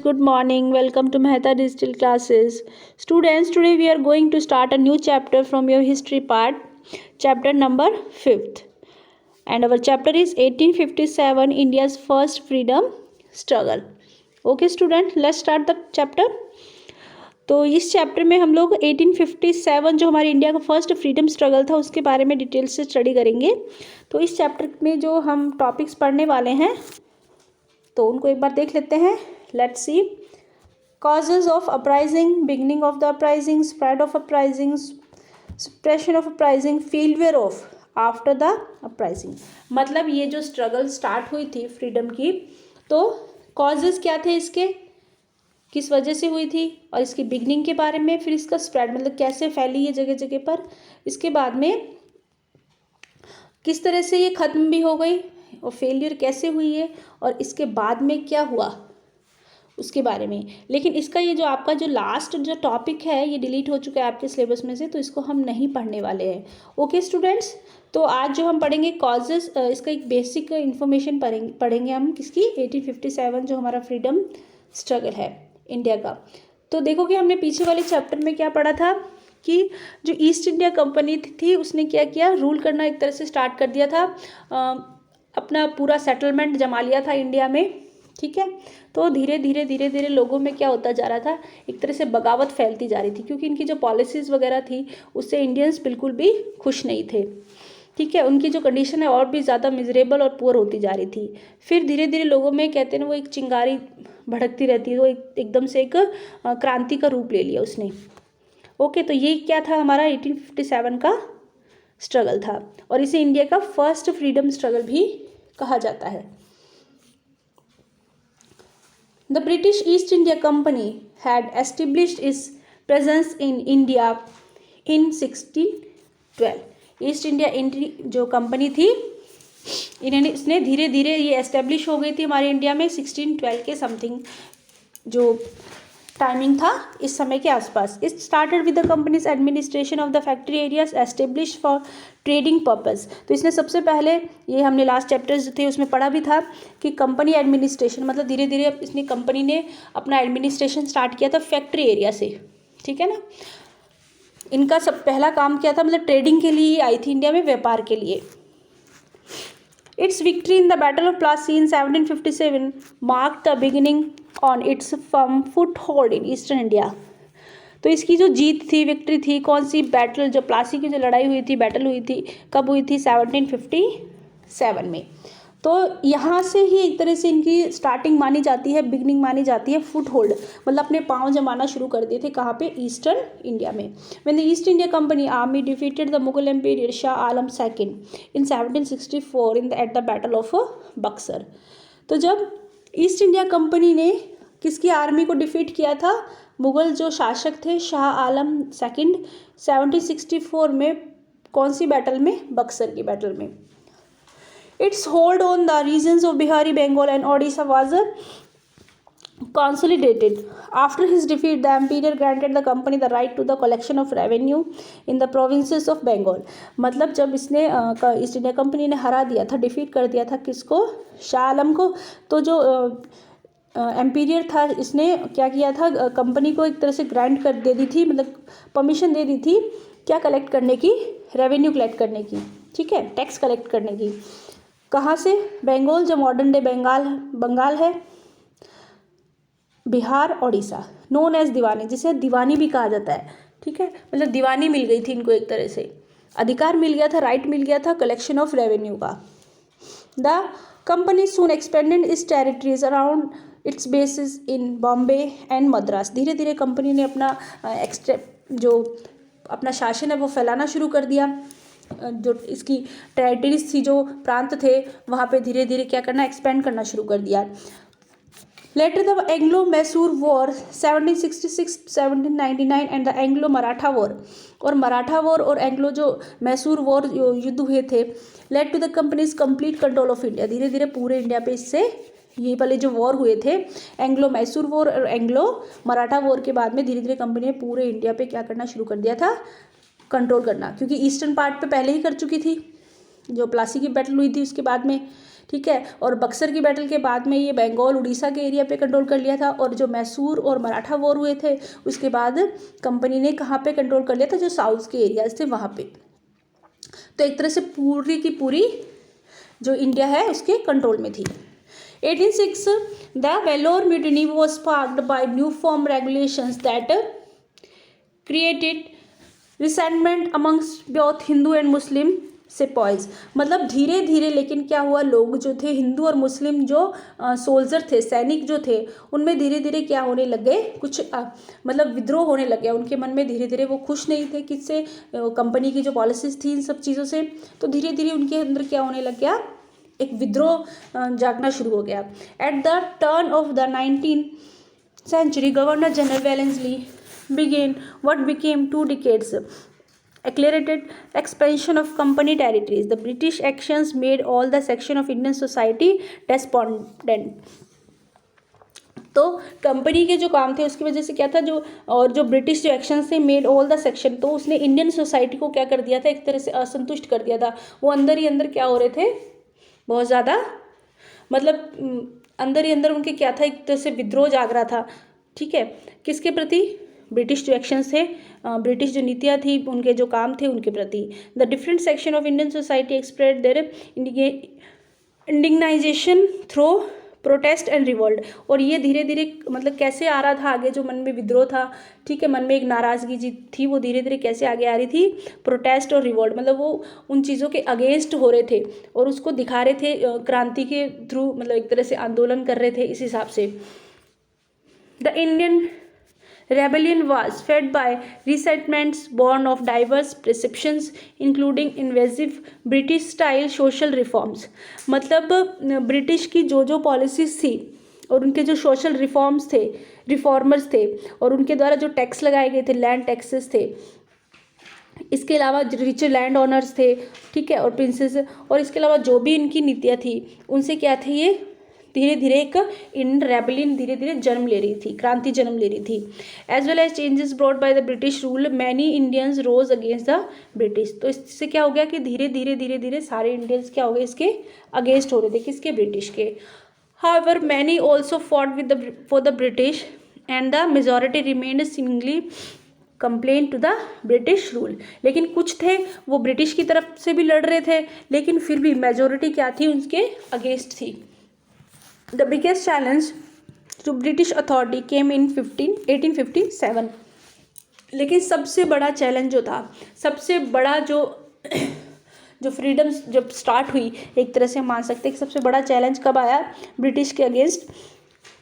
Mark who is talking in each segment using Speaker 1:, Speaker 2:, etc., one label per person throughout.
Speaker 1: Good morning. Welcome to Mehta Digital Classes. Students, today we are going to start a new chapter from your history part, chapter number 5th. And our chapter is 1857, India's first freedom struggle. Okay student, let's start the chapter. तो इस chapter में हम लोग 1857 जो हमारे India का first freedom struggle था उसके बारे में डिटेल से स्टडी करेंगे। तो इस चैप्टर में जो हम टॉपिक्स पढ़ने वाले हैं तो उनको एक बार देख लेते हैं। Let's see. Causes of uprising, beginning of the uprising, spread of uprising, suppression of uprising, failure of after the uprising। मतलब ये जो स्ट्रगल स्टार्ट हुई थी फ्रीडम की, तो कॉजेज क्या थे इसके, किस वजह से हुई थी, और इसकी बिगनिंग के बारे में, फिर इसका स्प्रेड मतलब कैसे फैली ये जगह जगह पर, इसके बाद में किस तरह से ये ख़त्म भी हो गई और फेलियर कैसे हुई है, और इसके बाद में क्या हुआ उसके बारे में। लेकिन इसका ये जो आपका जो लास्ट जो टॉपिक है ये डिलीट हो चुका है आपके सिलेबस में से, तो इसको हम नहीं पढ़ने वाले हैं। ओके स्टूडेंट्स, तो आज जो हम पढ़ेंगे कॉजेज, इसका एक बेसिक इन्फॉर्मेशन पढ़ेंगे हम किसकी, 1857 जो हमारा फ्रीडम स्ट्रगल है इंडिया का। तो देखोगे हमने पीछे वाले चैप्टर में क्या पढ़ा था कि जो ईस्ट इंडिया कंपनी थी उसने क्या किया, रूल करना एक तरह से स्टार्ट कर दिया था, अपना पूरा सेटलमेंट जमा लिया था इंडिया में। ठीक है, तो धीरे धीरे लोगों में क्या होता जा रहा था, एक तरह से बगावत फैलती जा रही थी, क्योंकि इनकी जो पॉलिसीज़ वगैरह थी उससे इंडियंस बिल्कुल भी खुश नहीं थे। ठीक है, उनकी जो कंडीशन है और भी ज़्यादा मिजरेबल और पुअर होती जा रही थी। फिर धीरे धीरे लोगों में कहते हैं ना वो एक चिंगारी भड़कती रहती है, वो एकदम से एक क्रांति का रूप ले लिया उसने। ओके, तो ये क्या था, हमारा 1857 का स्ट्रगल था, और इसे इंडिया का फर्स्ट फ्रीडम स्ट्रगल भी कहा जाता है। The British East India Company had established its presence in India in 1612। East India जो कंपनी थी इसने धीरे धीरे ये एस्टेब्लिश हो गई थी हमारे इंडिया में 1612 के समथिंग जो टाइमिंग था इस समय के आसपास। It started with the companies administration of the factory areas establish for trading purpose. तो इसने सबसे पहले, ये हमने लास्ट चैप्टर्स थे उसमें पढ़ा भी था कि कंपनी एडमिनिस्ट्रेशन मतलब धीरे धीरे इसने कंपनी ने अपना एडमिनिस्ट्रेशन स्टार्ट किया था फैक्ट्री एरिया से। ठीक है ना, इनका सब पहला काम क्या था, मतलब ट्रेडिंग के लिए आई थी इंडिया में, व्यापार के लिए। Its victory in the Battle of Plassey in 1757 marked the beginning on its firm foothold in Eastern India। तो इसकी जो जीत थी, विक्ट्री थी, कौन सी बैटल, जो प्लासी की जो लड़ाई हुई थी, बैटल हुई थी, कब हुई थी, 1757 में। तो यहाँ से ही एक तरह से इनकी स्टार्टिंग मानी जाती है, बिगनिंग मानी जाती है, फुट होल्ड मतलब अपने पाँव जमाना शुरू कर दिए थे, कहाँ पे, ईस्टर्न इंडिया में। When the east India company army defeated the Mughal emperor Shah Alam second in 1764 at the battle of Buxar. तो जब ईस्ट इंडिया कंपनी ने किसकी आर्मी को डिफीट किया था, मुगल जो शासक थे शाह आलम सेकंड, 1764 में, कौन सी बैटल में, बक्सर की बैटल में। Its hold on the regions of Bihari, Bengal and Odisha was consolidated. After his defeat, the emperor granted the company the right to the collection of revenue in the provinces of Bengal। मतलब जब इसने east India company ने हरा दिया था, defeat कर दिया था किसको, शाह आलम को, तो जो एम्पीरियर था इसने क्या किया था, कंपनी को एक तरह से ग्रांट कर दे दी थी, मतलब परमिशन दे दी थी, क्या कलेक्ट करने की, रेवेन्यू कलेक्ट करने की। ठीक है, टैक्स कलेक्ट करने की। कहाँ से, बंगाल, जो मॉडर्न डे बंगाल है, बिहार, ओडिशा, नोन एज दीवानी, जिसे दीवानी भी कहा जाता है। ठीक है, मतलब दीवानी मिल गई थी इनको, एक तरह से अधिकार मिल गया था, राइट मिल गया था कलेक्शन ऑफ रेवेन्यू का। The company soon expanded it's territories around its basis in Bombay and Madras. धीरे धीरे कंपनी ने अपना जो अपना शासन है वो फैलाना शुरू कर दिया, जो इसकी टेरिटरीज थी, जो प्रांत थे, वहाँ पे धीरे धीरे क्या करना, एक्सपेंड करना शुरू कर दिया। Later the Anglo Mysore war 1766-1799 and the Anglo Maratha war, और मराठा वॉर और एंग्लो जो मैसूर वॉर युद्ध हुए थे, led to the company's complete control of India. धीरे धीरे पूरे इंडिया पे इससे ये वाले जो वॉर हुए थे, एंग्लो मैसूर वॉर और एंग्लो मराठा वॉर के बाद में धीरे धीरे कंपनी ने पूरे इंडिया पे क्या करना शुरू कर दिया था, कंट्रोल करना, क्योंकि ईस्टर्न पार्ट पे पहले ही कर चुकी थी, जो प्लासी की बैटल हुई थी उसके बाद में। ठीक है। और बक्सर की बैटल के बाद में ये बंगाल उड़ीसा के एरिया पे कंट्रोल कर लिया था। और जो मैसूर और मराठा वॉर हुए थे उसके बाद कंपनी ने कहाँ पे कंट्रोल कर लिया था, जो साउथ के एरियाज थे वहाँ पे। तो एक तरह से पूरी की पूरी जो इंडिया है उसके कंट्रोल में थी। 1806 the Vellore mutiny was sparked by new form regulations that created resentment amongst both Hindu and Muslim sepoys. मतलब धीरे धीरे लेकिन क्या हुआ, लोग जो थे हिंदू और मुस्लिम जो सोल्जर थे, सैनिक जो थे, उनमें धीरे धीरे क्या होने लगे, कुछ मतलब विद्रोह होने लग गया उनके मन में। धीरे धीरे वो खुश नहीं थे किससे, कंपनी की जो पॉलिसीज थी इन सब चीज़ों से। तो धीरे धीरे उनके अंदर क्या होने लग गया, एक विद्रोह जागना शुरू हो गया। At the turn of the 19th century governor general Wellesley began what became 2 decades accelerated expansion of company territories. The British actions made all the section of Indian society despondent. तो कंपनी के जो काम थे उसकी वजह से क्या था, जो और जो ब्रिटिश जो एक्शन से मेड ऑल द सेक्शन, तो उसने इंडियन सोसाइटी को क्या कर दिया था, एक तरह से असंतुष्ट कर दिया था। वो अंदर ही अंदर क्या हो रहे थे, बहुत ज़्यादा मतलब अंदर ही अंदर उनके क्या था, एक तरह से विद्रोह जाग रहा था। ठीक है, किसके प्रति, ब्रिटिश जो एक्शंस थे, ब्रिटिश जो नीतियाँ थी, उनके जो काम थे उनके प्रति। The different section of Indian society express their indignation through protest and revolt. और ये धीरे धीरे मतलब कैसे आ रहा था आगे, जो मन में विद्रोह था, ठीक है, मन में एक नाराज़गी जी थी, वो धीरे धीरे कैसे आगे आ रही थी, प्रोटेस्ट और रिवोल्ट। मतलब वो उन चीज़ों के अगेंस्ट हो रहे थे और उसको दिखा रहे थे क्रांति के थ्रू, मतलब एक तरह से आंदोलन कर रहे थे इस हिसाब से। The Indian rebellion was fed by resentments born of diverse perceptions including invasive British style social reforms। मतलब ब्रिटिश की जो पॉलिसीज थी और उनके जो सोशल रिफॉर्म्स थे, रिफॉर्मर्स थे, और उनके द्वारा जो टैक्स लगाए गए थे, लैंड टैक्सेस थे, इसके अलावा रिच लैंड ओनर्स थे, ठीक है, और प्रिंसेस, और इसके अलावा जो भी इनकी नीतियाँ थी उनसे क्या थे, ये धीरे धीरे एक इन रेबलियन धीरे धीरे जन्म ले रही थी, क्रांति जन्म ले रही थी। As well as changes brought by the British rule many Indians rose against the British. तो इससे क्या हो गया कि धीरे धीरे सारे इंडियंस क्या हो गए, इसके अगेंस्ट हो रहे थे, किसके, ब्रिटिश के। However many also fought with the for the British and the majority remained singly complain to the British rule. लेकिन कुछ थे वो ब्रिटिश की तरफ से भी लड़ रहे थे, लेकिन फिर भी मेजॉरिटी क्या थी, उनके अगेंस्ट थी। The biggest challenge to British authority came in 1857। लेकिन सबसे बड़ा चैलेंज जो था, सबसे बड़ा जो फ्रीडम जब स्टार्ट हुई, एक तरह से मान सकते हैं कि सबसे बड़ा चैलेंज कब आया ब्रिटिश के अगेंस्ट,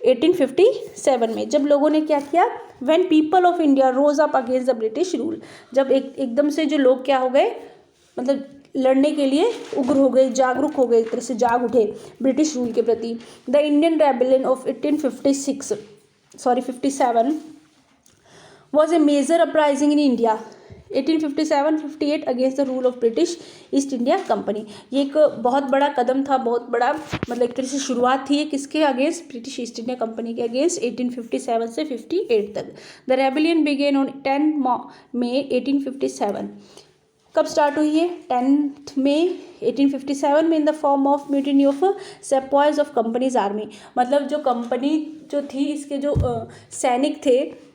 Speaker 1: 1857 में, जब लोगों ने क्या किया, when people of India rose up against the British rule. जब एकदम से जो लोग क्या हो गए, मतलब लड़ने के लिए उग्र हो गए, जागरूक हो गए, एक तरह से जाग उठे ब्रिटिश रूल के प्रति। The Indian rebellion of 1857 was a major uprising in India 1857-58 against the rule of British east India company. ये एक बहुत बड़ा कदम था, बहुत बड़ा, मतलब एक तरह से शुरुआत थी किसके against, British east India company के अगेंस्ट 1857 से 58 तक। द रेबेलियन बिगेन ऑन 10 मई 1857। कब स्टार्ट हुई है, 10 मई 1857 में, in the form of mutiny of sepoys of company's army. मतलब जो कंपनी जो थी, इसके जो सैनिक थे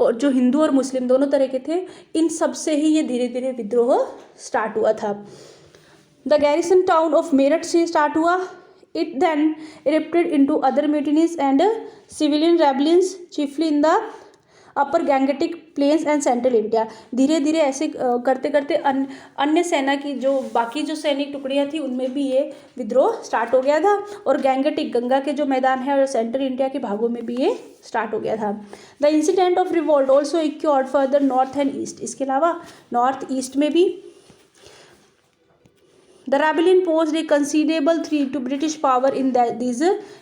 Speaker 1: और जो हिंदू और मुस्लिम दोनों तरह के थे, इन सब से ही ये धीरे धीरे विद्रोह स्टार्ट हुआ था। The garrison town of Meerut से स्टार्ट हुआ। It then erupted into other mutinies and civilian rebellions chiefly in the upper Gangetic plains and central India. धीरे धीरे ऐसे करते करते अन्य सेना की जो बाकी जो सैनिक टुकड़ियाँ थी उनमें भी ये विद्रोह स्टार्ट हो गया था, और गैंगेटिक, गंगा के जो मैदान है, और सेंट्रल इंडिया के भागों में भी ये स्टार्ट हो गया था। The incident of revolt also occurred further north and east. इसके अलावा नॉर्थ ईस्ट में भी The rebellion posed a considerable threat to British power in these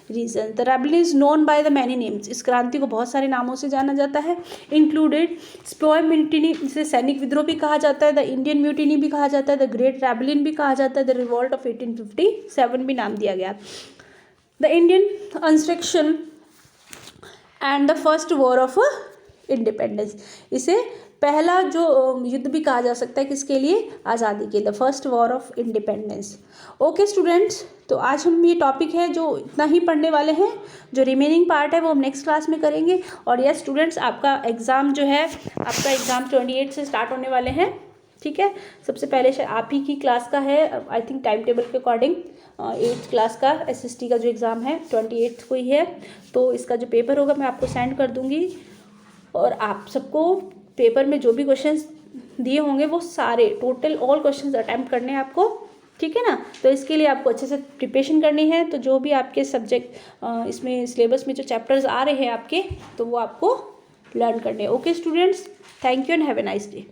Speaker 1: regions. The rebellion is known by the many names. इस क्रांति को बहुत सारे नामों से जाना जाता है। Included Sepoy Mutiny, जिसे सैनिक विद्रोह भी कहा जाता है, द इंडियन म्यूटिनी भी कहा जाता है, द ग्रेट रेबेलियन भी कहा जाता है, द रिवॉल्ट ऑफ 1857 भी नाम दिया गया, the Indian insurrection and the first war of independence. इसे पहला जो युद्ध भी कहा जा सकता है किसके लिए, आज़ादी के, the first war of independence. Okay students, तो आज हम ये टॉपिक है जो इतना ही पढ़ने वाले हैं, जो रिमेनिंग पार्ट है वो हम नेक्स्ट क्लास में करेंगे। और यस स्टूडेंट्स, आपका एग्ज़ाम जो है, आपका एग्ज़ाम 28 से स्टार्ट होने वाले हैं, ठीक है। सबसे पहले आप ही की क्लास का है, आई थिंक टाइम टेबल के अकॉर्डिंग 8th क्लास का SST का जो एग्ज़ाम है 28 को ही है। तो इसका जो पेपर होगा मैं आपको सेंड कर दूँगी, और आप सबको पेपर में जो भी क्वेश्चंस दिए होंगे वो सारे टोटल ऑल क्वेश्चंस अटैम्प्ट करने हैं आपको, ठीक है ना। तो इसके लिए आपको अच्छे से प्रिपरेशन करनी है। तो जो भी आपके सब्जेक्ट इसमें सिलेबस में जो चैप्टर्स आ रहे हैं आपके, तो वो आपको लर्न करने हैं। Okay students, thank you and have a nice day.